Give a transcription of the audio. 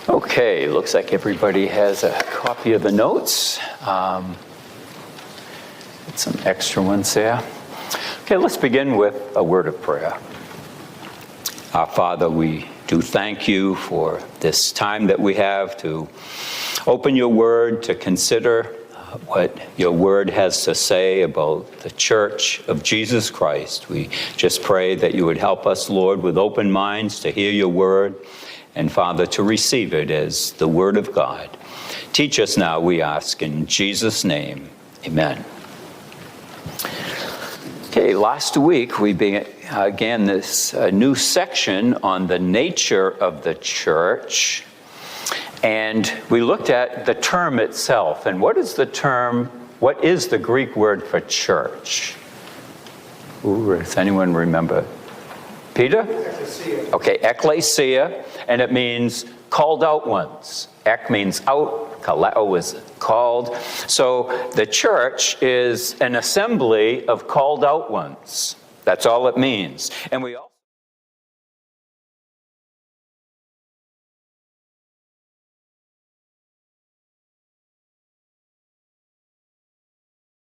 Okay, looks like everybody has a copy of the notes. Some extra ones there. Okay, let's begin with a word of prayer. Our Father, we do thank you for this time that we have to open your word, to consider what your word has to say about the church of Jesus Christ. We just pray that you would help us, Lord, with open minds to hear your word, and Father, to receive it as the word of God. Teach us now, we ask, in Jesus' name. Amen. Okay, last week we began this new section on the nature of the church, and we looked at the term itself. And what is the Greek word for church? Ooh, does anyone remember? Peter? Ecclesia. Okay, ecclesia, and it means called out ones. Ek means out, kaleo is called. So the church is an assembly of called out ones. That's all it means. And we all